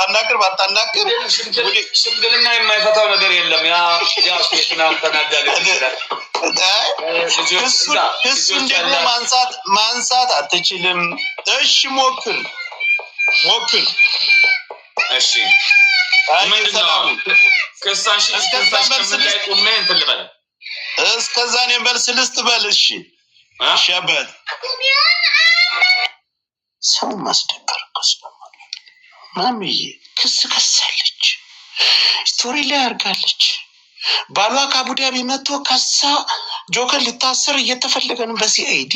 ብታናግር ባታናግር ሽምግልና የማይፈታው ነገር የለም። ያ ስቴሽን ተናዳለ እሱን ደግሞ ማንሳት አትችልም። እሺ ሞክር። እሺ ምንድነው ከሳሽ ከምን ላይ ቆሜ እንትን ልበል እስከዛ እኔም መልስ ልስጥ በል። እሺ ሸበት ሰው ማስደበር ማምዬ ክስ ከሳለች፣ ስቶሪ ላይ አርጋለች። ባሏ ከአቡዳቢ መጥቶ ከሳ ጆከር ሊታሰር እየተፈለገ ነው በሲአይዲ።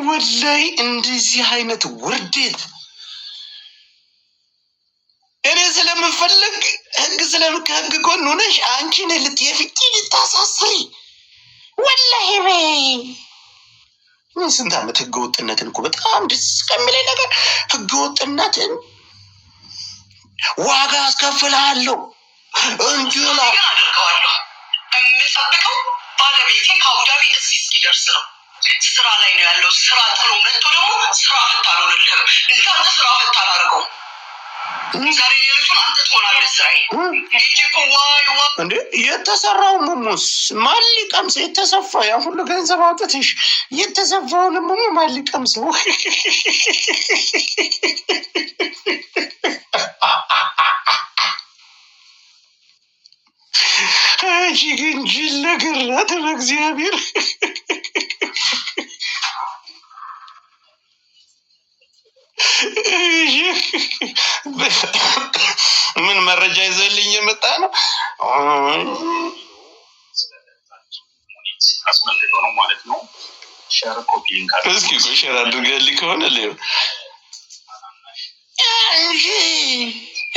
ወላይ እንደዚህ አይነት ውርደት እኔ ስለምፈልግ ከህግ ጎን ሆነሽ አንቺን የፊት ልታሳስሪ ወላሂ በይ። ስንት ዓመት ህገ ወጥነትን እኮ በጣም ደስ ከሚለኝ ነገር ህገ ወጥነትን ዋጋ አስከፍልሃለሁ እንጂላ አድርገዋለሁ። የምጠብቀው ባለቤቴ ከአቡዳቢ እዚህ እስኪደርስ ነው። ስራ ላይ ነው ያለው። ስራ ጥሩ መጥቶ ደግሞ ስራ ፈታ አልሆንልህም። እንዳንተ ስራ ፈታ አላደርገውም። ዛሬ ሌሎቹን አንተ ትሆናለህ። ስራዬ ሄጄ እኮ እንዴ የተሰራው ሙሙስ ማን ሊቀምስ? የተሰፋ ያ ሁሉ ገንዘብ አውጥተሽ የተሰፋውን ሙሙ ማን ሊቀምሰው? እሺ ግን ጅል ነገር ናት በእግዚአብሔር። ምን መረጃ ይዘልኝ የመጣ ነው? አስመልጦ ነው ማለት ነው። ሸር ኮፒ ሊንክ እስኪ ሼር አድርገልኝ ከሆነ ሊው እንጂ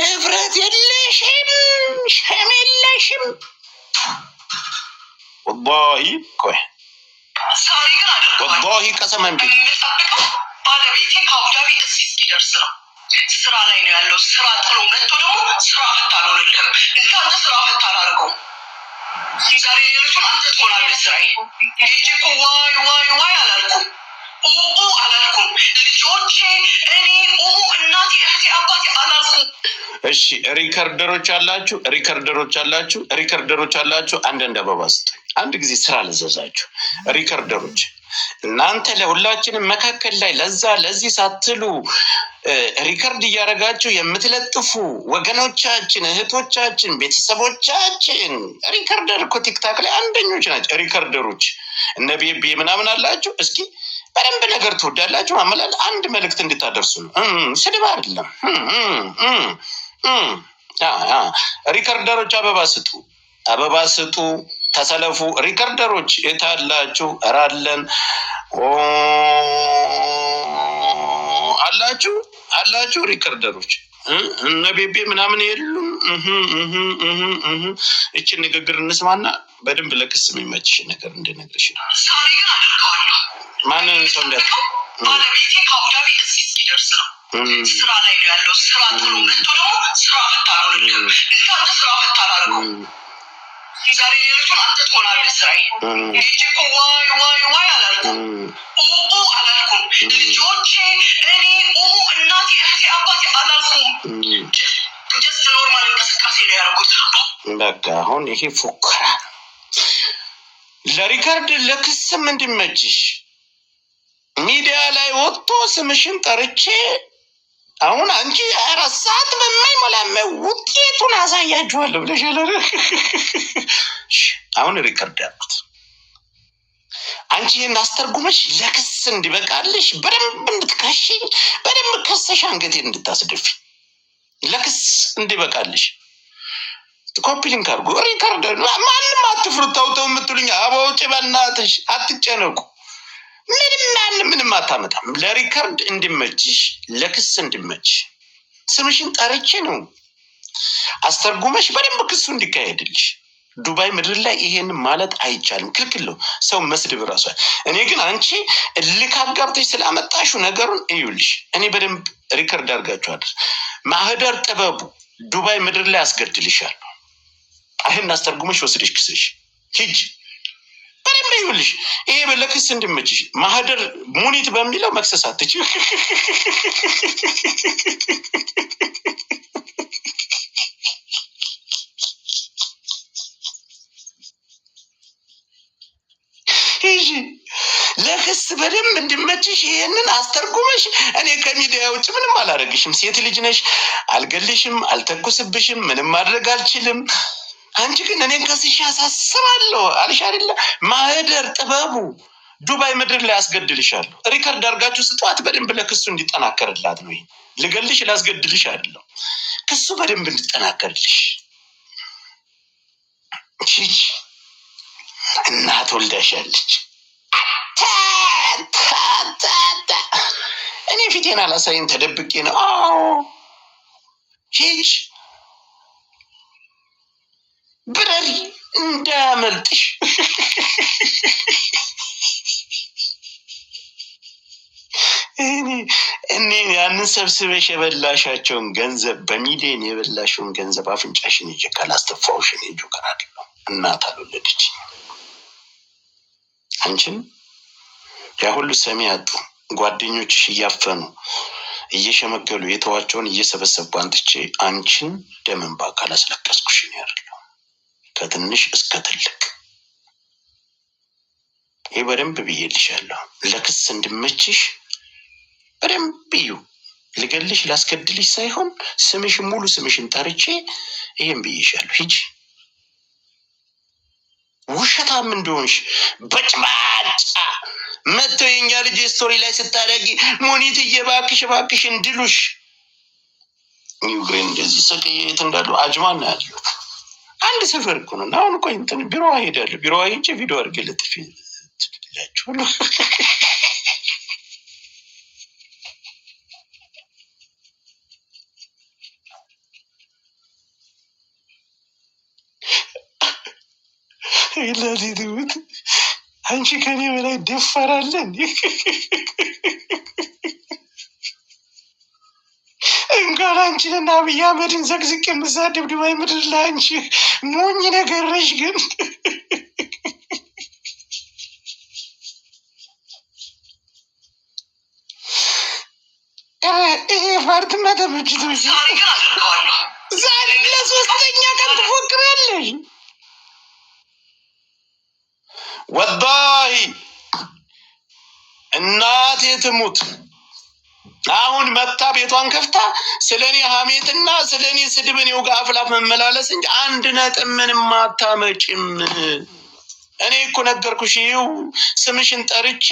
እፍረት የለሽም ሸም የለሽም። ወላሂ ቆይ ሳሪ ግን አድርገዋለሁ። ወላሂ ቀሰመን ቢት ባለቤቴ ከአቡዳቢ እዚህ እስኪደርስ ነው። ስራ ላይ ነው ያለው። ስራ ጥሩ መጥቶ ደግሞ ስራ ፈታ አልሆንልህም። እንዳንተ ስራ ፈታ አላደርገውም። ዛሬ ሌሎቹን አንተ ትሆናለህ። ስራዬ ሄጄ እኮ ዋይ አላልኩም፣ አላልኩም። ልጆቼ እኔ እናቴ፣ እህቴ፣ አባቴ አላልኩም። እሺ ሪከርደሮች አላችሁ። አንዳንድ አበባ ስጡኝ። አንድ ጊዜ ስራ ለዘዛችሁ ሪከርደሮች እናንተ ለሁላችንም መካከል ላይ ለዚህ ሳትሉ ሪከርድ እያደረጋችሁ የምትለጥፉ ወገኖቻችን፣ እህቶቻችን፣ ቤተሰቦቻችን ሪከርደር እኮ ቲክታክ ላይ አንደኞች ናቸው ሪከርደሮች። እነ ቤቢ ምናምን አላችሁ። እስኪ በደንብ ነገር ትወዳላችሁ አመላል አንድ መልእክት እንድታደርሱ ነው። ስድብ አይደለም። ሪከርደሮች አበባ ስጡ፣ ተሰለፉ። ሪከርደሮች የታላችሁ? እራለን አላችሁ ሪከርደሮች እነ ቤቤ ምናምን የሉም። እችን ንግግር እንስማና በደንብ ለክስ የሚመችሽ ነገር እንድነግርሽ ነው። ሳሪ ግን አድርገዋለሁ። ማንን ሰው እንደ ባለቤቴ ከአቡዳቢ እዚህ እስኪደርስ ነው። ስራ ላይ ነው ያለው። ስራ ጥሩ መጥቶ ደግሞ ስራ ፈታ አልሆንልህም። እንዳንተ ስራ ፈታ አላደርገውም። ዛሬ ሌሎቹን አንተ ትሆናለህ። ስራዬ ሄጄ እኮ ዋይ አላልኩም፣ አላልኩም። ልጆቼ እኔ እናቴ፣ እህቴ፣ አባቴ አላልኩም። ጀስት ኖርማል እንቅስቃሴ ነው ያደረጉት። በቃ አሁን ይሄ ፉከራ ለሪከርድ ለክስም እንዲመችሽ ሚዲያ ላይ ወጥቶ ስምሽን ጠርቼ አሁን አንቺ 24 ሰዓት በማይሞላ ውጤቱን አሳያችኋለሁ ብለሻል። አሁን ሪከርድ ያልኩት አንቺ ይህን አስተርጉመሽ ለክስ እንዲበቃልሽ በደንብ እንድትከሽኝ፣ በደንብ ከሰሽ አንገቴን እንድታስደፊ ለክስ እንዲበቃልሽ ኮፒ ሊንክ አድርጎ ሪከርድ። ማንም አትፍሩ። ተውተው የምትሉኝ አበውጭ በእናትሽ አትጨነቁ። ምንም አታመጣም። ለሪከርድ እንዲመችሽ፣ ለክስ እንዲመችሽ ስምሽን ጠርቼ ነው አስተርጉመሽ በደንብ ክሱ እንዲካሄድልሽ። ዱባይ ምድር ላይ ይሄን ማለት አይቻልም፣ ክልክል ነው ሰው መስድብ ራሷል። እኔ ግን አንቺ እልክ አጋብተሽ ስላመጣሽው ነገሩን እዩልሽ። እኔ በደንብ ሪከርድ አድርጋችኋል። ማህደር ጥበቡ ዱባይ ምድር ላይ አስገድልሻለሁ። አይን አስተርጉመሽ ወስደሽ ክስሽ ሂጅ። በደንብ ይኸውልሽ፣ ይሄ ለክስ እንድመችሽ ማህደር ሙኒት በሚለው መክሰስ አትችይም። ሂጂ ለክስ በደንብ እንድመችሽ ይሄንን አስተርጉመሽ። እኔ ከሚዲያ ውጭ ምንም አላደርግሽም። ሴት ልጅ ነሽ፣ አልገልሽም፣ አልተኩስብሽም፣ ምንም ማድረግ አልችልም። አንቺ ግን እኔን ከስሽ ያሳስባለሁ አልሽ አይደለ? ማህደር ጥበቡ ዱባይ ምድር ላይ አስገድልሻለሁ። ሪከርድ አድርጋችሁ ስጧት በደንብ ለክሱ እንዲጠናከርላት ነው። ልገልሽ ላስገድልሽ አይደለም፣ ክሱ በደንብ እንዲጠናከርልሽ። ቺች እናት ወልዳሻለች። እኔ ፊቴን አላሳይም ተደብቄ ነው። አዎ ቺች ብረሪ እንዳያመልጥሽ። እኔ ያንን ሰብስበሽ የበላሻቸውን ገንዘብ በሚሊዮን የበላሽውን ገንዘብ አፍንጫሽን ይዤ ካላስተፋውሽን ጆከር አይደለም። እናት አልወለደች። አንቺን ያ ሁሉ ሰሚ ያጡ ጓደኞችሽ እያፈኑ እየሸመገሉ የተዋቸውን እየሰበሰቡ አንጥቼ አንቺን ደም እንባ ካላስለቀስኩሽን ያደርለው ከትንሽ እስከ ትልቅ። ይህ በደንብ ብዬልሻለሁ። ለክስ እንድመችሽ በደንብ ብዩ። ልገልሽ ላስገድልሽ ሳይሆን ስምሽን ሙሉ ስምሽን ጠርቼ ይሄን ብዬሻለሁ። ሂጂ። ውሸታም እንደሆንሽ በጭባጫ መጥተው የኛ ልጅ ስቶሪ ላይ ስታደርጊ ሙኒት እየባክሽ ባክሽ እንድሉሽ ዩክሬን እንደዚህ ሰቀየት እንዳሉ አጅማን ነው ያለው። አንድ ሰፈር እኮ ነው። አሁን እኮ እንትን ቢሮ ሄዳለሁ። ቢሮ ሄጄ ቪዲዮ አድርጌ ልጥፊ ትላችሁ። ይላልት አንቺ ከኔ በላይ ደፈራለን። እንኳን አንቺንና አብይ አህመድን ዘቅዝቅ የምሳደብ ዱባይ ምድር ላይ አንቺ ሞኝ ነገር ነሽ። ግን ይሄ ፓርትማ ተመችቶሽ ዛሬ ለሶስተኛ ቀን ትፎክራለሽ። ወላሂ እናቴ ትሙት አሁን መታ ቤቷን ከፍታ ስለኔ ሀሜትና ስለኔ ስድብን ይውጋ አፍላፍ መመላለስ እንጂ አንድ ነጥብ ምንም አታመጭም። እኔ እኮ ነገርኩሽ። ይኸው ስምሽን ጠርቼ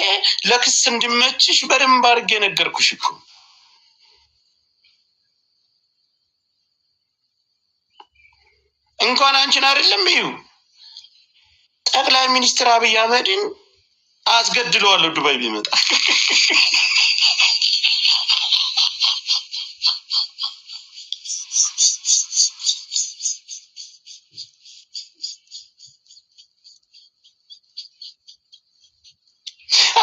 ለክስ እንዲመችሽ በደንብ አድርጌ ነገርኩሽ እኮ። እንኳን አንቺን አይደለም ይኸው ጠቅላይ ሚኒስትር አብይ አህመድን አስገድለዋለሁ ዱባይ ቢመጣ።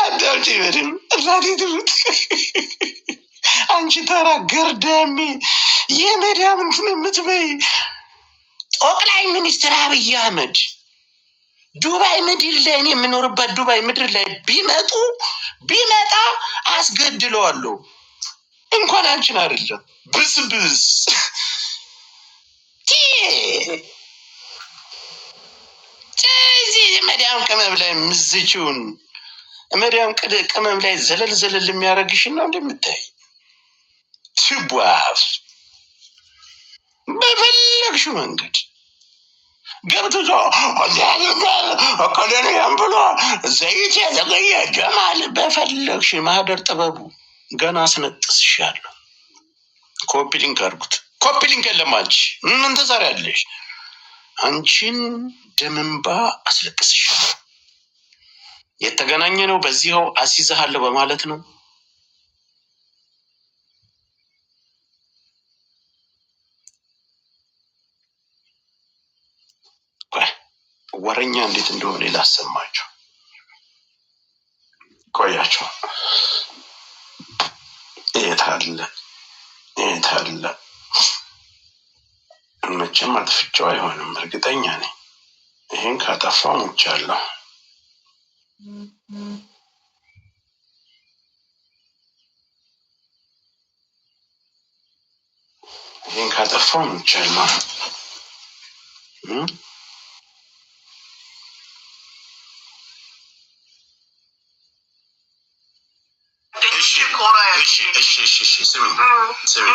አዳምጪ በደምብ እናቴ ትሙት። አንቺ ተራ ገርዳሜ የመዳም እንትን የምትበይ ጠቅላይ ሚኒስትር አብይ አህመድ ዱባይ ምድር ላይ እኔ የምኖርበት ዱባይ ምድር ላይ ቢመጣ አስገድለዋለሁ። እንኳን አንቺን አይደለም ብስብስ መዳም ቅመም ላይ ምዝችውን መዳም ቅመም ላይ ዘለል ዘለል የሚያደርግሽን ነው እንደምታይ። ትቧፍ በፈለግሽው መንገድ ገብቶ እኮሌን ብሎ ዘይት የዘገየ ጀማል በፈለግሽ ማህደር ጥበቡ ገና አስነጥስሻለሁ። ኮፒ ሊንክ አድርጉት። ኮፒ ሊንክ የለም። አንቺ ምን ትሰሪያለሽ? አንቺን ደም እንባ አስለቅስሻለሁ። የተገናኘ ነው በዚህው አስይዝሃለሁ በማለት ነው። ወረኛ እንዴት እንደሆነ ላሰማችሁ። ቆያችሁ። የት አለ መቼም አጥፍቼው አይሆንም፣ እርግጠኛ ነኝ። ይህን ካጠፋው ሙቻለሁ። ይህን ካጠፋው ሙቻለሁ። ስሚ፣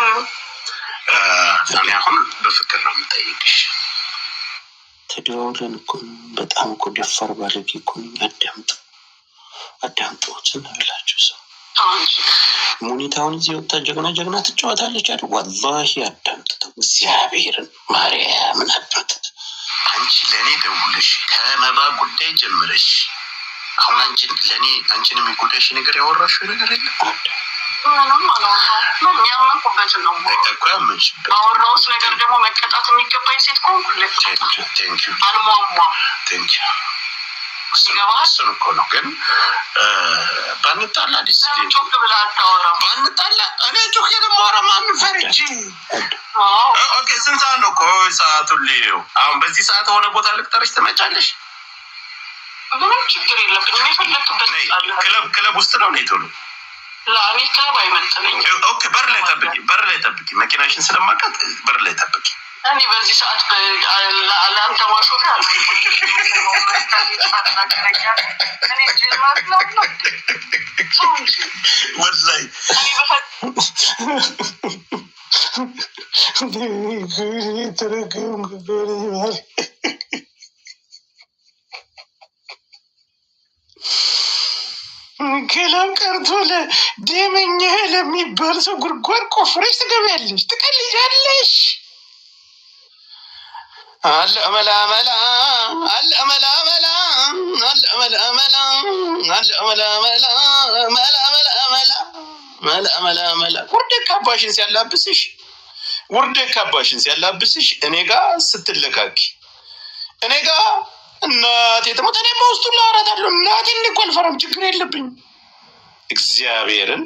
እኔ አሁን በፍቅር ነው የምጠይቅሽ። ተደዋውለን እኮ በጣም እኮ ደፋር ባለጌ እኮ ነኝ። አዳምጠው ዝም ብላችሁ ሰው ሙኒታውን እዚህ ወጣ ጀግና ጀግና ትጫወታለች አይደል? ወላሂ አዳምጠው እግዚአብሔርን ማርያምን አዳምጠው። አንቺ ለእኔ ደውለሽ ከመባ ጉዳይ ጀምረሽ አሁን አንቺን የሚጎዳሽ ነገር ያወራሽው ነገር የለም? ምንም አላወራሁም። ምን ያመንኩበትን ነው እኮ ያመንሽበት። አወራሁት ነገር ደግሞ መቀጣት የሚገባኝ ሴት ከሆንኩ አልሟሟም። እሱን እኮ ነው። ግን ባንጣላ ደስ ይለኝ። ጮክ ብለህ አታወራም። ባንጣላ እኔ ጮክ የማወራ ማንን ፈርቼ? ኦኬ፣ ስንት ሰዓት ነው? ቆይ ሰዓቱን ልየው። አሁን በዚህ ሰዓት ሆነ ቦታ ልቅጠርሽ ትመጫለሽ? ምንም ችግር የለብንም። የፈለክበት ክለብ ውስጥ ነው ኔቶ ነው። ለእኔ ክለብ አይመጥነኝም። ኦኬ፣ በር ላይ ጠብቂ። መኪናሽን ስለማውቃት በር ላይ ጠብቂ። እኔ በዚህ ሰዓት ለአንተ ማሾፍ ያለ ወላሂ ክለብ ቀርቶ ለደመኛ ለሚባል ሰው ጉድጓድ ቆፍረሽ ትገቢያለሽ፣ ትቀልጃለሽ። አለ መላ ውርደት ካባሽን ሲያላብስሽ እኔ ጋር ስትለካኪ እኔ ጋር እናቴ ተሞተ እኔ በውስጡ ላወራታለሁ። እናቴ እንዲህ አልፈራም፣ ችግር የለብኝ እግዚአብሔርን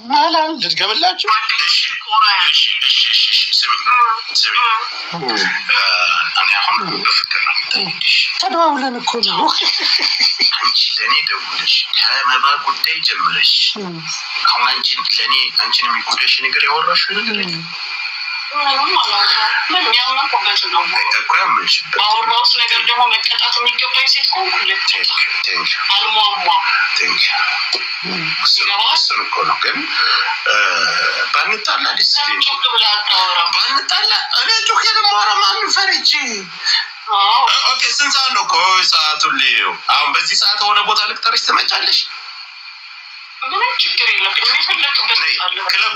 መላ ልድገምላችሁ። እኔ አሁን በፍቅር ነው የምጠይቅሽ። ተደዋውለን እኮ ነው። አንቺ ለእኔ ደውለሽ ከመባ ጉዳይ ጀምረሽ አሁን አንቺን የሚጎዳሽ ነገር ያወራሽው ነገር የለም? ምንም አላወራሁም። ምን ያመንኩበትን ነው እኮ ያመንሽበት። አወራሁት ነገር ደግሞ መቀጣት የሚገባኝ ሴት ከሆንኩ አልሟሟም። እሱን እኮ ነው። ግን ባንጣላ ደስ ይለኝ። ጮክ ብለህ አታወራም። ባንጣላ እኔ ጮክ የማወራ ማንን ፈርቼ? ኦኬ፣ ስንት ሰዓት ነው? ቆይ ሰዓቱን ልየው። አሁን በዚህ ሰዓት ሆነ ቦታ ልቅጠርሽ ትመጫለሽ? ምንም ችግር የለብንም። የፈለክበት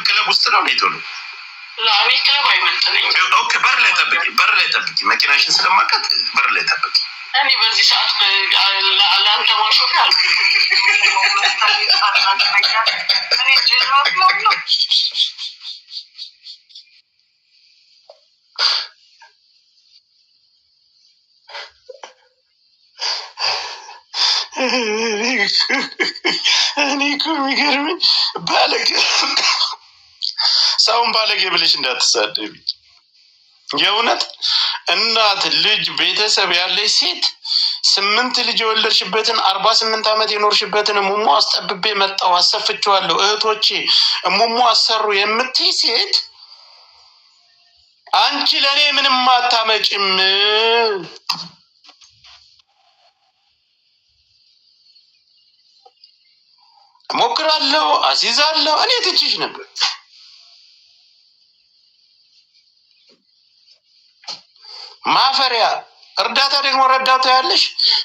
ክለብ ውስጥ ነው ኔቶ ነው። ለእኔ ክለብ አይመጥነኝም። ኦኬ፣ በር ላይ ጠብቂ። መኪናሽን ስለማውቃት በር ላይ ጠብቂ። እኔ በዚህ ሰዓት ለአንተ ማሾፍ ያለ እኔ እኮ የሚገርመኝ ባለጌ ሰውን ባለጌ ብለሽ እንዳትሳደቢ። የእውነት እናት ልጅ ቤተሰብ ያለች ሴት 8 ልጅ የወለድሽበትን 48 ዓመት የኖርሽበትን እሙሙ አስጠብቤ መጣሁ አሰፍቼዋለሁ እህቶቼ እሙሙ አሰሩ የምትይ ሴት አንቺ ለእኔ ምንም አታመጭም። ሞክራለሁ፣ አሲዛለሁ። እኔ ትችሽ ነበር። ማፈሪያ እርዳታ ደግሞ ረዳታ ያለሽ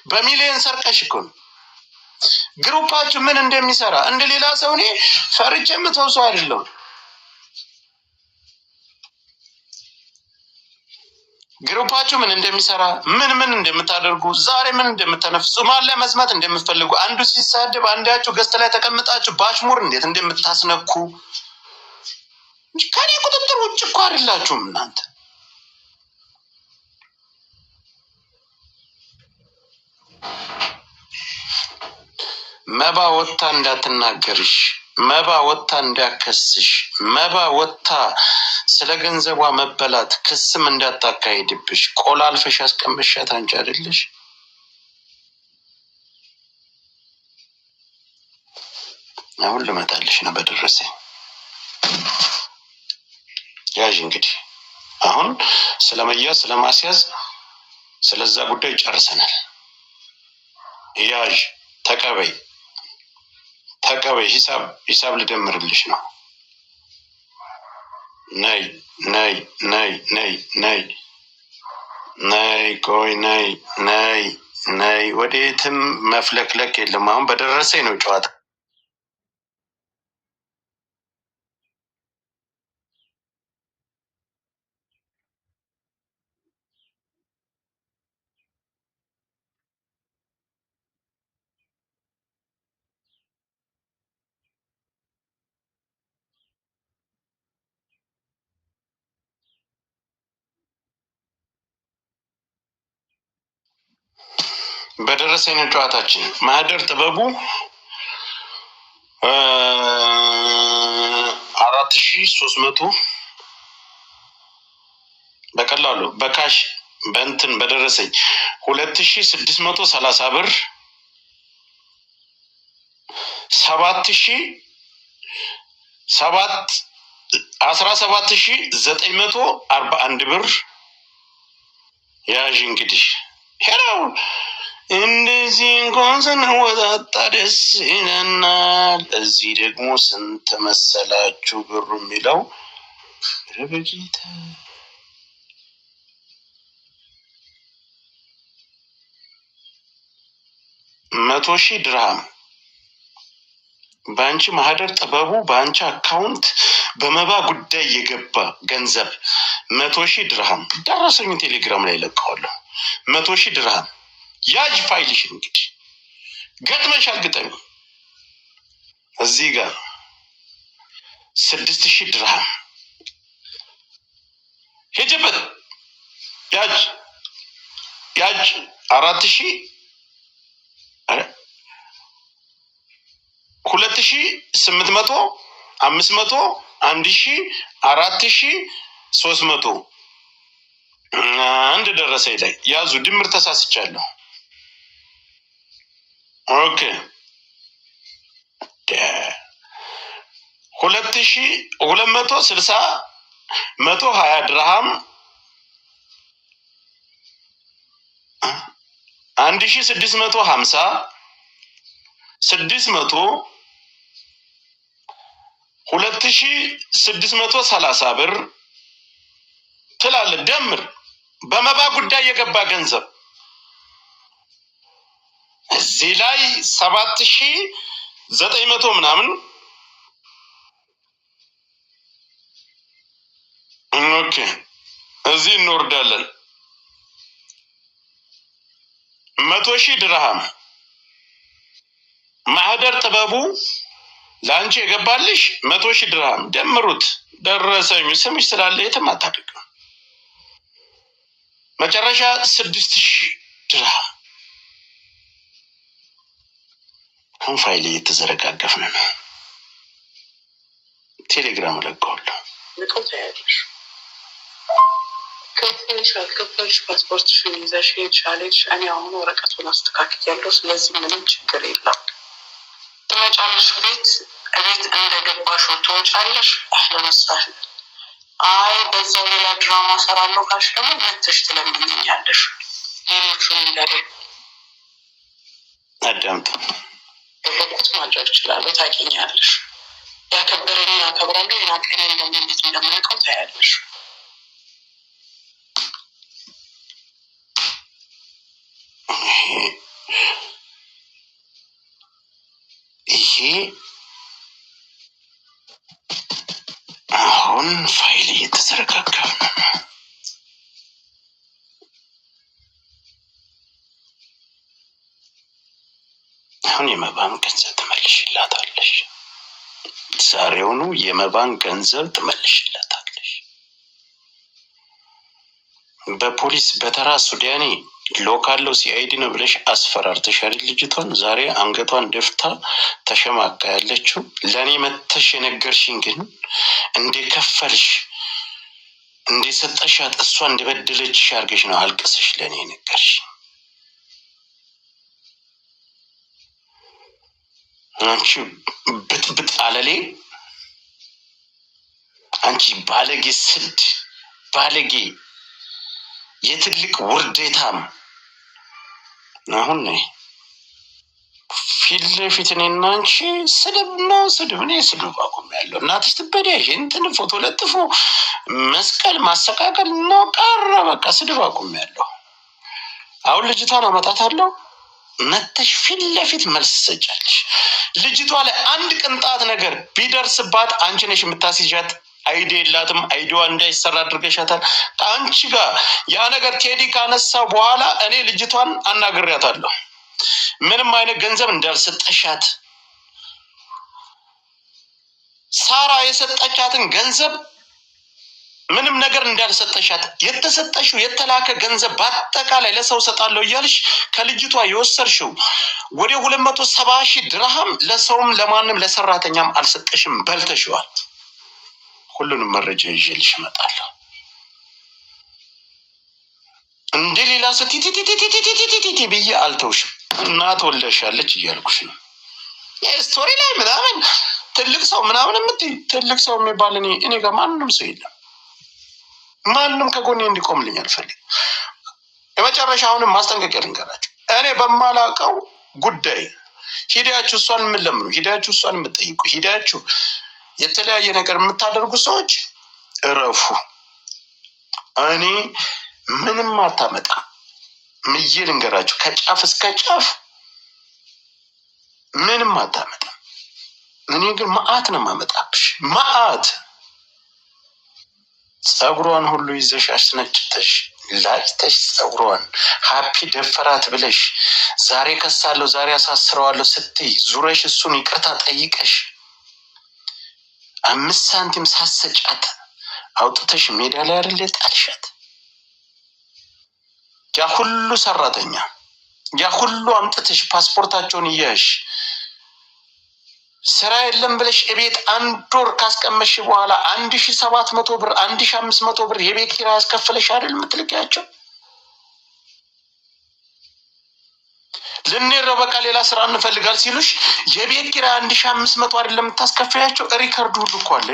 በሚሊዮን ሰርቀሽ እኮ ነው። ግሩፓችሁ ምን እንደሚሰራ እንደ ሌላ ሰው እኔ ፈርቼ የምተው ሰው አይደለሁም። ግሩፓችሁ ምን እንደሚሰራ ምን እንደምታደርጉ ዛሬ ምን እንደምትነፍሱ ማለ መስማት እንደምትፈልጉ አንዱ ሲሳደብ አንዳችሁ ገስት ላይ ተቀምጣችሁ ባሽሙር እንዴት እንደምታስነኩ ከኔ ቁጥጥር ውጭ እኮ አይደላችሁም እናንተ። መባ ወታ እንዳትናገርሽ፣ መባ ወታ እንዳከስሽ፣ መባ ወታ ስለ ገንዘቧ መበላት ክስም እንዳታካሂድብሽ ቆላልፈሽ አስቀምሻት አንቺ አይደለሽ? አሁን ልመጣልሽ ነው በደረሰኝ። ያዥ እንግዲህ አሁን ስለመያዝ ስለማስያዝ ስለዛ ጉዳይ ጨርሰናል። ያዥ ተቀበይ ተቀበይ፣ ሂሳብ ልደምርልሽ ነው። ነይ ነይ ነይ ነይ ነይ ነይ ቆይ ነይ ነይ ነይ፣ ወዴትም መፍለክለክ የለም። አሁን በደረሰኝ ነው ጨዋታ። በደረሰኝ ነው ጨዋታችን። ማህደር ጥበቡ 4300 በቀላሉ በካሽ በእንትን በደረሰኝ 2630 ብር 17941 ብር ያዥ እንግዲህ ሄራው እንደዚህ እንኳን ስንወጣጣ ደስ ይለናል። እዚህ ደግሞ ስንት መሰላችሁ ብሩ የሚለው ረበጂታ 100,000 ድርሃም በአንቺ ማህደር ጥበቡ በአንቺ አካውንት በመባ ጉዳይ የገባ ገንዘብ 100,000 ድርሃም ደረሰኝ። ቴሌግራም ላይ ለቀዋለሁ። 100,000 ድርሃም ያጅ ፋይልሽ እንግዲህ ገጥመሻል። ግጠሚ እዚህ ጋር 6,000 ድርሃም ሄጀበት ያጅ 4,000 2,800 500 1,000 4,000 300 አንድ ደረሰኝ ላይ ያዙ። ድምር ተሳስቻለሁ። ኦኬ 2,260 120 ድርሃም 1,650 600 2,630 ብር ትላለህ። ደምር በመባ ጉዳይ የገባ ገንዘብ እዚህ ላይ 7,900 ምናምን። ኦኬ እዚህ እንወርዳለን። 100,000 ድርሃም ማህደር ጥበቡ ለአንቺ የገባልሽ 100,000 ድርሃም ደምሩት። ደረሰኙ ስምሽ ስላለ የትም አታድርግም። መጨረሻ 6,000 ድርሃም። አሁን ፋይል እየተዘረጋገፍን ነው። ቴሌግራም ለቀዋለሁ። ልቀው ታያለሽ። ከፍተሽ አልከፈልሽ ፓስፖርትሽን ይዘሽ ሄድሽ። እኔ አሁን ወረቀቱን አስተካክያለሁ። ስለዚህ ምንም ችግር የለም። ትመጫለሽ። ቤት እንደገባሽ ትወጫለሽ። አህለን ወሰህለን። አይ በዛው ሌላ ድራማ ሰራለሁ ካልሽ ደግሞ መተሽ ትለምኛለሽ። ሌሎቹን እንዳደርግ አዳምጡ። የፈለኩት ማድረግ እችላለሁ። ታውቂኛለሽ። ያከበረኝ አከብራለሁ። የናቀኝ ደግሞ እንዴት እንደምንቀው ታያለሽ። ይሄ አሁን ፋይል እየተዘረጋገፈ ነው። አሁን የመባን ገንዘብ ትመልሽላታለሽ። ዛሬውኑ የመባን ገንዘብ ትመልሽላታለሽ። በፖሊስ በተራ ሱዳኒ ሎካለው ሲአይዲ ነው ብለሽ አስፈራርተሽ አይደል ልጅቷን ዛሬ አንገቷን ደፍታ ተሸማቃ ያለችው። ለእኔ መተሽ የነገርሽኝ ግን እንደከፈልሽ እንደሰጠሻት እሷ እንደበደለችሽ አድርገሽ ነው አልቅሰሽ ለእኔ የነገርሽኝ። አንቺ ብጥብጥ አለሌ፣ አንቺ ባለጌ ስድ ባለጌ የትልቅ ውርዴታም። አሁን ነይ ፊት ለፊት እኔና አንቺ ስድብ ነው ስድብ። እኔ ስድብ አቁሜያለሁ። እናትሽ ትበዳሽ እንትን ፎቶ ለጥፎ መስቀል ማሰቃቀል ነው ቀረ። በቃ ስድብ አቁሜያለሁ። አሁን ልጅቷን አመጣታለሁ። መተሽ ፊት ለፊት መልስ ትሰጫለሽ። ልጅቷ ላይ አንድ ቅንጣት ነገር ቢደርስባት አንቺ ነሽ የምታስይዣት። አይዲ የላትም። አይዲዋ እንዳይሰራ አድርገሻታል። ከአንቺ ጋር ያ ነገር ቴዲ ካነሳው በኋላ እኔ ልጅቷን አናግሬያታለሁ። ምንም አይነት ገንዘብ እንዳልሰጠሻት፣ ሳራ የሰጠቻትን ገንዘብ ምንም ነገር እንዳልሰጠሻት፣ የተሰጠሽው የተላከ ገንዘብ በአጠቃላይ ለሰው ሰጣለሁ እያልሽ ከልጅቷ የወሰድሽው ወደ 270,000 ድርሃም ለሰውም ለማንም ለሰራተኛም አልሰጠሽም፣ በልተሽዋል። ሁሉንም መረጃ ይዤልሽ እመጣለሁ። እንደ ሌላ ሰው ቲቲቲቲቲቲቲቲ ብዬ አልተውሽም። እናት ወልደሻለች እያልኩሽ ነው። ስቶሪ ላይ ምናምን ትልቅ ሰው ምናምን የምትይ ትልቅ ሰው የሚባል እኔ ጋር ማንም ሰው የለም። ማንም ከጎኔ እንዲቆምልኝ አልፈልግም። የመጨረሻ አሁንም ማስጠንቀቂያ ልንገራችሁ። እኔ በማላውቀው ጉዳይ ሂዳችሁ እሷን የምለምኑ፣ ሂዳችሁ እሷን የምትጠይቁ፣ ሂዳችሁ የተለያየ ነገር የምታደርጉ ሰዎች እረፉ። እኔ ምንም አታመጣ ምዬ ልንገራችሁ፣ ከጫፍ እስከ ጫፍ ምንም አታመጣ። እኔ ግን መዓት ነው የማመጣብሽ፣ መዓት። ጸጉሯን ሁሉ ይዘሽ አስነጭተሽ ላጭተሽ ጸጉሯን ሀፒ ደፈራት ብለሽ ዛሬ ከሳለሁ ዛሬ አሳስረዋለሁ ስትይ ዙረሽ እሱን ይቅርታ ጠይቀሽ 5 ሳንቲም ሳሰጫት አውጥተሽ ሜዳ ላይ አይደል ጣልሻት። ያ ሁሉ ሰራተኛ ያ ሁሉ አምጥተሽ ፓስፖርታቸውን እያሽ ስራ የለም ብለሽ እቤት 1 ወር ካስቀመሽ በኋላ 1700 ብር 1500 ብር የቤት ኪራይ ያስከፍለሽ አይደል የምትልቂያቸው። ልንረው በቃ ሌላ ስራ እንፈልጋል ሲሉሽ የቤት ኪራይ 1500 አይደለም የምታስከፍያቸው። ሪከርዱ ሁሉ እኮ አለ።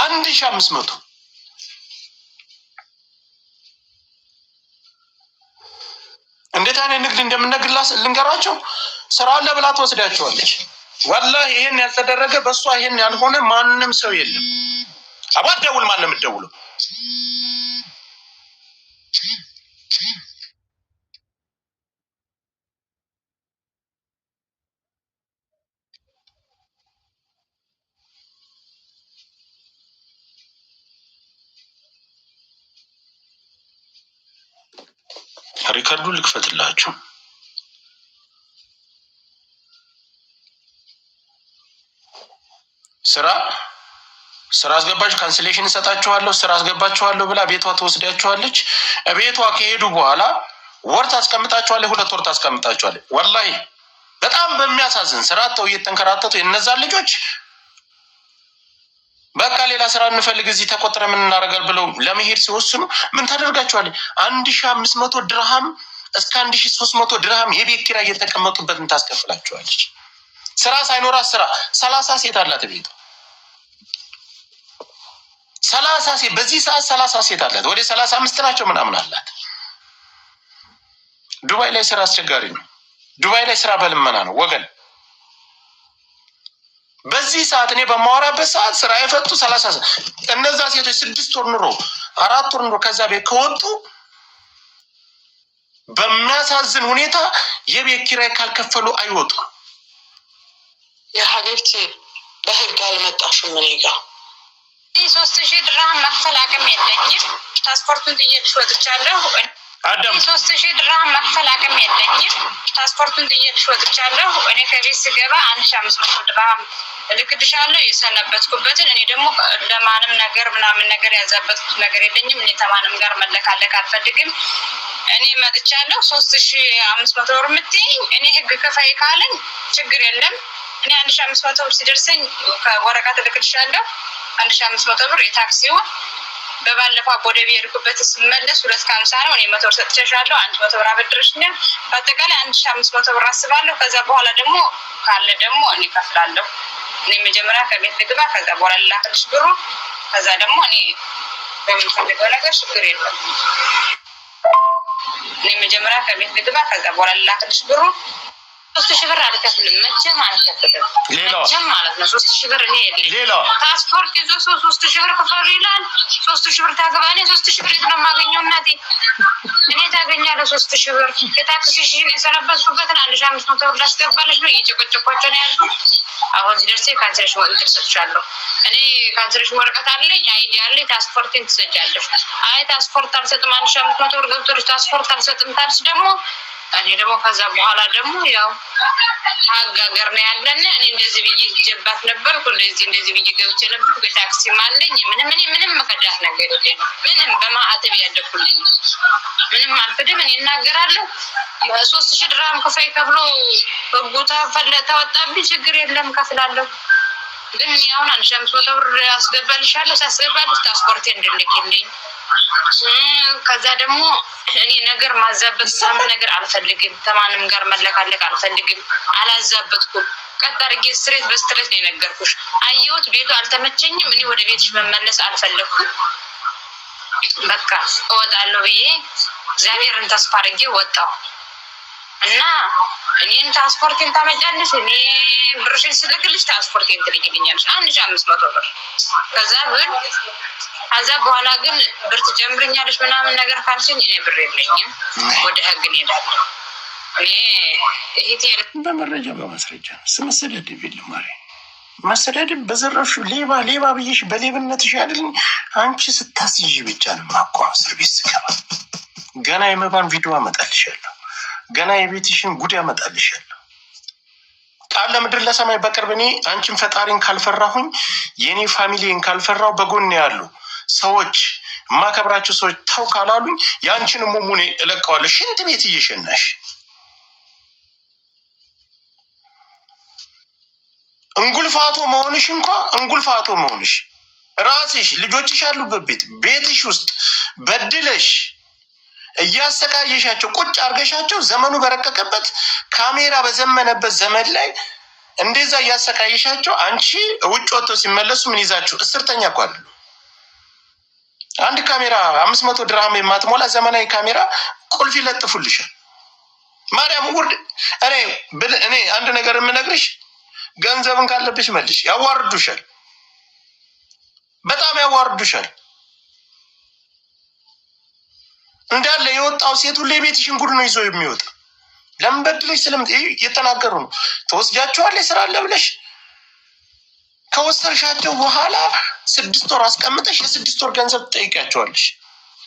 1500 እንዴት አይነት ንግድ እንደምነግላስ ልንገራቸው። ስራ አለ ብላ ትወስዳቸዋለች። ወላሂ ይሄን ያልተደረገ በሷ ይሄን ያልሆነ ማንም ሰው የለም። አባደውል ማን ነው የምትደውለው? ሪከርዱ ልክፈትላችሁ። ስራ አስገባችሁ፣ ካንስሌሽን እሰጣችኋለሁ፣ ስራ አስገባችኋለሁ ብላ ቤቷ ትወስዳችኋለች። ቤቷ ከሄዱ በኋላ ወር ታስቀምጣችኋለች፣ 2 ወር ታስቀምጣችኋለች። ወላሂ በጣም በሚያሳዝን ስራ አጥተው እየተንከራተቱ የነዛን ልጆች በቃ ሌላ ስራ እንፈልግ እዚህ ተቆጥረ ምን እናደርጋል ብለው ለመሄድ ሲወስኑ ምን ታደርጋችኋለች? 1500 ድርሃም እስከ 1300 ድርሃም የቤት ኪራይ እየተቀመጡበትን ታስከፍላችኋለች። ስራ ሳይኖራት ስራ 30 ሴት አላት ቤቷ። 30 ሴት በዚህ ሰዓት 30 ሴት አላት። ወደ 35 ናቸው ምናምን አላት። ዱባይ ላይ ስራ አስቸጋሪ ነው። ዱባይ ላይ ስራ በልመና ነው ወገን። በዚህ ሰዓት እኔ በማወራበት ሰዓት ስራ የፈቱ 30 እነዛ ሴቶች 6 ወር ኑሮ 4 ወር ኑሮ ከዛ ቤት ከወጡ በሚያሳዝን ሁኔታ የቤት ኪራይ ካልከፈሉ አይወጡ። የሀገርት በህግ አልመጣሽም። እኔ ጋር 3000 ድርሃም መክፈል አቅም የለኝም። ፓስፖርቱን ጥዬልሽ ወጥቻለሁ። አዳም 3000 ድርሃም መክፈል አቅም የለኝም። ፓስፖርቱን ጥዬልሽ ወጥቻለሁ። እኔ ከቤት ስገባ 1500 ድርሃም እልክልሻለሁ የሰነበትኩበትን። እኔ ደግሞ ለማንም ነገር ምናምን ነገር ያዛበትኩት ነገር የለኝም። እኔ ተማንም ጋር መለካለክ አልፈልግም። እኔ መጥቻለሁ። 3500 ብር የምትይኝ እኔ ህግ ከፋይ ካለኝ ችግር የለም። እኔ 1500 ብር ሲደርሰኝ ከወረቀት እልክልሻለሁ። 1500 ብር የታክሲውን በባለፈው ወደ ብሄርኩበት ስመለስ 250 ነው። እኔ 100 ብር ሰጥቼሻለሁ። 100 ብር አበድረሽኛል። በአጠቃላይ 1500 ብር አስባለሁ። ከዛ በኋላ ደግሞ ካለ ደግሞ እኔ እከፍላለሁ። እኔ መጀመሪያ ከቤት ልግባ፣ ከዛ በኋላ ላክልሽ ብሩ። ከዛ ደግሞ እኔ በምፈልገው ነገር ችግር የለም። እኔ መጀመሪያ ከቤት ልግባ፣ ከዛ በኋላ ላክልሽ ብሩ። 3000 ብር አልከፍልም፣ መቼም አልከፍልም። መቼም ማለት ነው 3000 ብር እኔ የለኝም። ፓስፖርት ይዞ ሰው 3000 ብር ክፈሉ ይላል። 3000 ብር ታገባኔ 3000 ብር የት ነው የማገኘው? እናቴ እኔ ታገኛለሁ 3000 ብር። የታክሲሽን የሰነበትኩበትን 1500 ብር ላስገባለች ነው። እየጨቆጨኳቸው ነው ያሉ። አሁን ሲደርስ ካንስሌሽን ወረቀት ትሰጥሻለሁ። እኔ ካንስሌሽን ወረቀት አለኝ፣ አይዲ አለኝ። ፓስፖርቴን ትሰጫለሽ። አይ ፓስፖርት አልሰጥም 1500 ብር ገብቶልሽ ፓስፖርት አልሰጥም ታልሽ ደግሞ እኔ ደግሞ ከዛ በኋላ ደግሞ ያው ሀገር ነው ያለን። እኔ እንደዚህ ብዬ ጀባት ነበርኩ፣ እንደዚህ ብዬ ገብቼ ነበር። በታክሲ ማለኝ ምንም መከዳት ነገር የለም። ምንም በማዕተብ ያደኩልኝ ምንም አልፈደም። እኔ እናገራለሁ 3000 ድርሃም ክፈይ ተብሎ በቦታ ተወጣብኝ፣ ችግር የለም ከፍላለሁ። ግን አሁን 1500 ብር አስገባልሻለሁ። ሳስገባልሽ ፓስፖርቴ እንድልክልኝ ከዛ ደግሞ እኔ ነገር ማዛበት ምናምን ነገር አልፈልግም። ከማንም ጋር መለካለቅ አልፈልግም። አላዛበትኩም። ቀጥ አድርጌ ስትሬት በስትሬት ነው የነገርኩሽ። አየሁት ቤቱ አልተመቸኝም። እኔ ወደ ቤትሽ መመለስ አልፈለኩም። በቃ እወጣለሁ ብዬ እግዚአብሔርን ተስፋ አድርጌ ወጣሁ እና እኔን ፓስፖርቴን ታመጫለሽ፣ እኔ ብርሽን ስልክልሽ ፓስፖርቴን ትልክልኛለሽ 1500 ብር። ከዛ በኋላ ግን ብር ትጨምርኛለሽ ምናምን ነገር ካልሽኝ እኔ ብር የለኝም፣ ወደ ህግ እንሄዳለን። እኔ እህቴ በመረጃ በማስረጃ ስመሰደድ ቢል ማሪ ማሰደድ በዘረፍሹ ሌባ ብዬሽ በሌብነትሽ አይደል? አንቺ ስታስይዥ ብቻ ነው ማቆም። እስር ቤት ስገባ ገና የመባን ቪዲዮ አመጣልሻለሁ። ገና የቤትሽን ጉድ ያመጣልሻለሁ። ቃል ለምድር ለሰማይ በቅርብ እኔ አንቺን ፈጣሪን ካልፈራሁኝ የኔ ፋሚሊን ካልፈራሁ በጎን ያሉ ሰዎች የማከብራቸው ሰዎች ተው ካላሉኝ የአንቺን ሙሙኔ እለቀዋለሁ። ሽንት ቤት እየሸናሽ እንጉልፋቶ መሆንሽ እንጉልፋቶ መሆንሽ ራስሽ ልጆችሽ ያሉበት ቤትሽ ውስጥ በድለሽ እያሰቃየሻቸው ቁጭ አርገሻቸው ዘመኑ በረቀቀበት ካሜራ በዘመነበት ዘመን ላይ እንደዛ እያሰቃየሻቸው አንቺ ውጭ ወጥተው ሲመለሱ ምን ይዛችሁ እስርተኛ እኮ አይደሉ። አንድ ካሜራ 500 ድርሃም የማትሞላ ዘመናዊ ካሜራ ቁልፍ ይለጥፉልሻል። ማርያም ውርድ እኔ አንድ ነገር የምነግርሽ ገንዘብን ካለብሽ መልሽ። ያዋርዱሻል፣ በጣም ያዋርዱሻል። እንዳለ የወጣው ሴት ሁሉ የቤትሽን ጉድ ነው ይዞ የሚወጣ። ለምን በድለሽ እየተናገሩ ነው። ተወስጃቸዋለሽ ስራ አለ ብለሽ ከወሰድሻቸው በኋላ 6 ወር አስቀምጠሽ የ6 ወር ገንዘብ ትጠይቂያቸዋለሽ።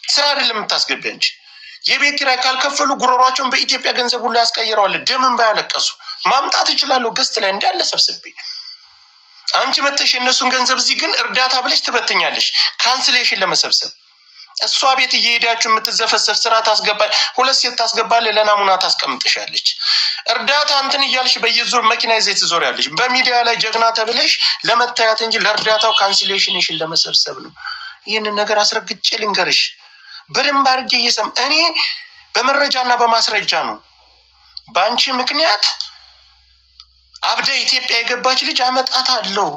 ስራ አይደለም የምታስገቢ አንቺ። የቤት ኪራይ ካልከፈሉ ጉሮሯቸውን በኢትዮጵያ ገንዘብ ሁሉ ያስቀይረዋል። ደምን ባያለቀሱ ማምጣት ይችላሉ። ገስት ላይ እንዳለ ሰብስቤ አንቺ መተሽ የእነሱን ገንዘብ እዚህ ግን እርዳታ ብለሽ ትበትኛለሽ፣ ካንስሌሽን ለመሰብሰብ። እሷ ቤት እየሄዳችሁ የምትዘፈሰፍ ስራ ታስገባል። 2 ሴት ታስገባል፣ ለናሙና ታስቀምጥሻለች። እርዳታ እንትን እያልሽ በየዞር መኪና ይዘሽ ትዞሪያለሽ። በሚዲያ ላይ ጀግና ተብለሽ ለመታየት እንጂ ለእርዳታው ካንስሌሽንሽን ለመሰብሰብ ነው። ይህንን ነገር አስረግጬ ልንገርሽ በደንብ አድርጌ እኔ በመረጃና በማስረጃ ነው። በአንቺ ምክንያት አብዳ ኢትዮጵያ የገባች ልጅ አመጣታለሁ።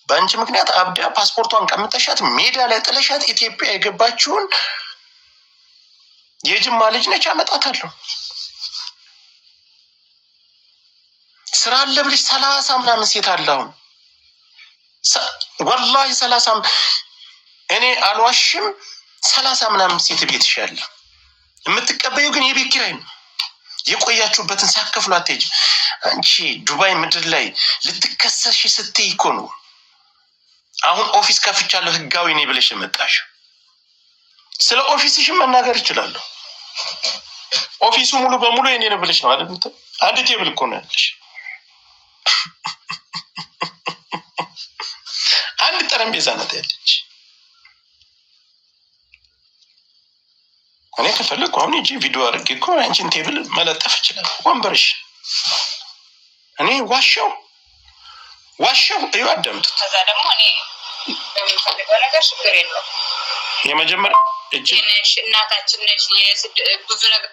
በአንቺ ምክንያት አብዳ ፓስፖርቷን ቀምጠሻት ሜዳ ላይ ጥለሻት ኢትዮጵያ የገባችውን የጅማ ልጅ ነች፣ አመጣታለሁ። ስራ አለ ብለሽ 30 ምናምን ሴት አለ አሁን ወላሂ 30 እኔ አልዋሽም 30 ምናምን ሴት ቤት ይሻለ። የምትቀበዩ ግን የቤት ኪራይ ነው። የቆያችሁበትን ሳከፍሉ አትሄጂም። አንቺ ዱባይ ምድር ላይ ልትከሰሽ ስትይ እኮ ነው አሁን ኦፊስ ከፍቻለሁ ህጋዊ ነኝ ብለሽ መጣሽ። ስለ ኦፊስሽን መናገር እችላለሁ። ኦፊሱ ሙሉ በሙሉ የኔ ነው ብለሽ ነው አይደል? አንድ ቴብል እኮ ነው ያለሽ። አንድ ጠረጴዛ ናት ያለች። እኔ ከፈለኩ አሁን እንጂ ቪዲዮ አድርጌ እኮ አንቺን ቴብል መለጠፍ ይችላል። ወንበርሽ እኔ ዋሻው እዩ፣ አዳምጡት። ከዛ ደግሞ እኔ በሚፈልገው ነገር ችግር የለውም። የመጀመሪያ እናታችን ነች። ብዙ ነገር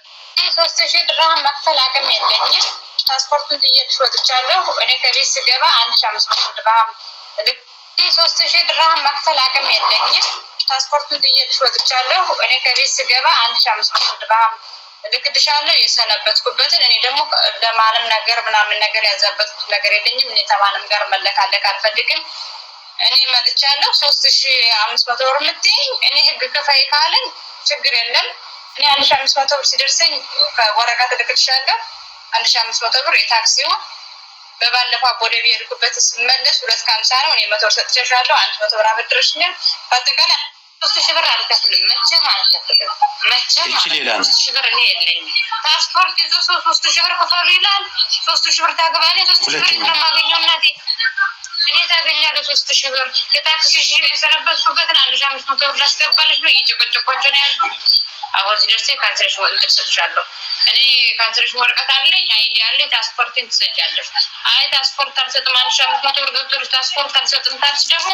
3000 ድርሃም መክፈል አቅም የለኝም። ፓስፖርቱን ጥዬልሽ ወጥቻለሁ። እኔ ከቤት ስገባ 1500 ድርሃም 3000 ድርሃም መክፈል አቅም የለኝም። ፓስፖርቱን ጥዬልሽ ወጥቻለሁ። እኔ ከቤት ስገባ 1500 ድርሃም እልክልሻለሁ የሰነበትኩበትን። እኔ ደግሞ ለማንም ነገር ምናምን ነገር ያዛበትኩት ነገር የለኝም። እኔ ከማንም ጋር መለካለቅ አልፈልግም። እኔ መጥቻለሁ። 3500 ብር የምትይኝ እኔ ህግ ክፈይ ካለን ችግር የለም። እኔ 1500 ብር ሲደርሰኝ ወረቀት እልክልሻለሁ። 1500 ብር የታክሲው በባለፈው ወደ ብሄድኩበት ስመለስ 250 ነው። እኔ 100 ብር ሰጥቼሻለሁ። 100 ብር አበድረሽኛል። በአጠቃላይ 3000 ብር አልከፍልም። መቼም አልከፍልም። መቼም 3000 ብር እኔ የለኝም። ፓስፖርት ይዞ 3000 ብር ክፈሉ ይላል። 3000 ብር ታገባለህ። 3000 ብር ማገኘው እናቴ እኔ ታገኛለህ። 3000 ብር የታክሲ የሰነበትኩበትን 1500 ብር ላስገባለች ነው። እየጨቆጨቆቸው ነው ያሉ። አሁን ሲደርስ ካንስሌሽን ወረቀት ሰጥሻለሁ። እኔ ካንስሌሽን ወረቀት አለኝ፣ አይዲ አለኝ። ፓስፖርትን ትሰጫለሽ። አይ ፓስፖርት አልሰጥም 1500 ብር ገብቶልሽ ፓስፖርት አልሰጥም ታልሽ ደግሞ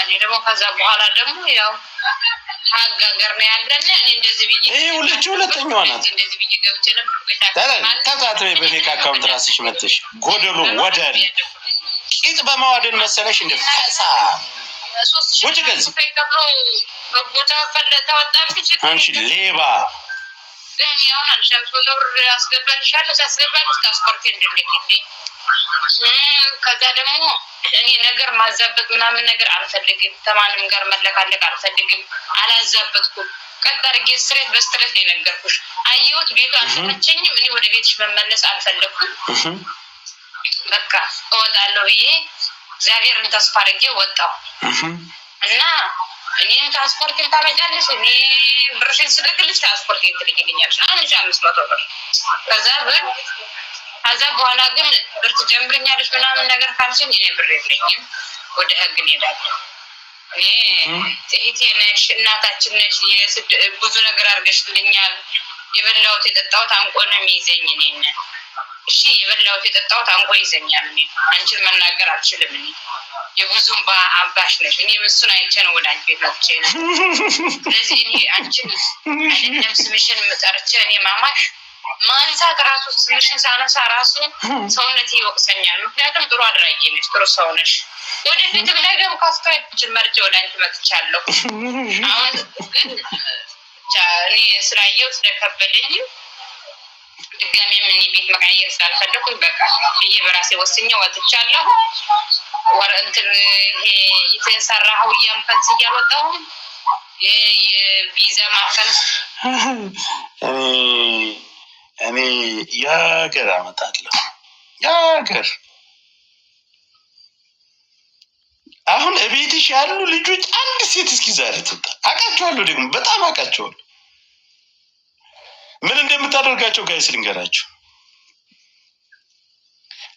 እኔ ደግሞ ከዛ በኋላ ደግሞ ያው ሀገር ነው ያለን። እኔ እንደዚህ ብዬ ሁለተኛዋ ናት። እንደዚህ ብዬ ገብቼ ነበር። ተዛትበይ በፌክ አካውንት ራስሽ መጥተሽ ጎደሎ ወደል ቂጥ በማዋደን መሰለሽ እንደ ፈሳ ውጭ ገዝ አንቺ ሌባ ያሁን 1500 ብር አስገባልሻለሁ። ሳስገባልሽ ፓስፖርት እንድልክልኝ። ከዛ ደግሞ እኔ ነገር ማዛበጥ ምናምን ነገር አልፈልግም። ከማንም ጋር መለካለቅ አልፈልግም። አላዛበጥኩም። ቀጥ አድርጌ ስትሬት በስትሬት ነው የነገርኩሽ። አየሁት ቤቱ አልተመቸኝም። እኔ ወደ ቤትሽ መመለስ አልፈለግኩም። በቃ እወጣለሁ ብዬ እግዚአብሔርን ተስፋ አድርጌ ወጣሁ እና እኔን ፓስፖርትን ታመጫለሽ፣ እኔ ብርሽን ስልክልሽ ፓስፖርቴን ትልክልኛለሽ 1500 ብር። ከዛ በኋላ ግን ብር ትጨምርኛለሽ ምናምን ነገር ካልሽኝ እኔ ብር የለኝም፣ ወደ ህግ እንሄዳለን። እኔ እህቴ ነሽ፣ እናታችን ነሽ፣ ብዙ ነገር አድርገሽልኛል። የበላሁት የጠጣሁት አንቆ ነው የሚይዘኝ እኔን። እሺ የበላሁት የጠጣሁት አንቆ ይዘኛል። እኔ አንቺን መናገር አልችልም። እኔ የብዙም አባሽ ነሽ። እኔ እሱን አይቼ ነው ወደ አንቺ ቤት መጥቼ ነው። ስለዚህ እኔ አንቺን አይደለም ስምሽን ጠርቼ እኔ ማማሽ ማንሳት ራሱ ስምሽን ሳነሳ ራሱ ሰውነቴ ይወቅሰኛል። ምክንያቱም ጥሩ አድራጊ ነሽ፣ ጥሩ ሰው ነሽ። ወደፊትም ነገም ካስተዋይችን መርጬ ወደ አንቺ መጥቻለሁ። አሁን ግን እኔ ስላየው ስለከበደኝ ድጋሜም እኔ ቤት መቀየር ስላልፈለኩኝ በቃ ብዬ በራሴ ወስኜ ወጥቻለሁ። እንትን ይሄ የተሰራው ያንፈንስ እያወጣሁ የቪዛ ማፈንስ እኔ የሀገር አመጣለሁ። የሀገር አሁን እቤትሽ ያሉ ልጆች አንድ ሴት እስኪ ዛሬ ትውጣ። አውቃቸዋለሁ፣ ደግሞ በጣም አውቃቸዋለሁ። ምን እንደምታደርጋቸው ጋይስ ልንገራችሁ።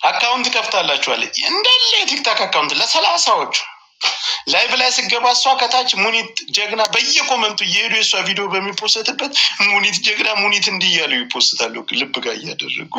አካውንት ከፍታላችኋል እንዳለ የቲክታክ አካውንት ለ30ዎቹ ላይቭ ላይ ስገባ እሷ ከታች ሙኒት ጀግና በየኮመንቱ እየሄዱ የእሷ ቪዲዮ በሚፖስትበት ሙኒት ጀግና ሙኒት እንዲህ እያሉ ይፖስታሉ ልብ ጋር እያደረጉ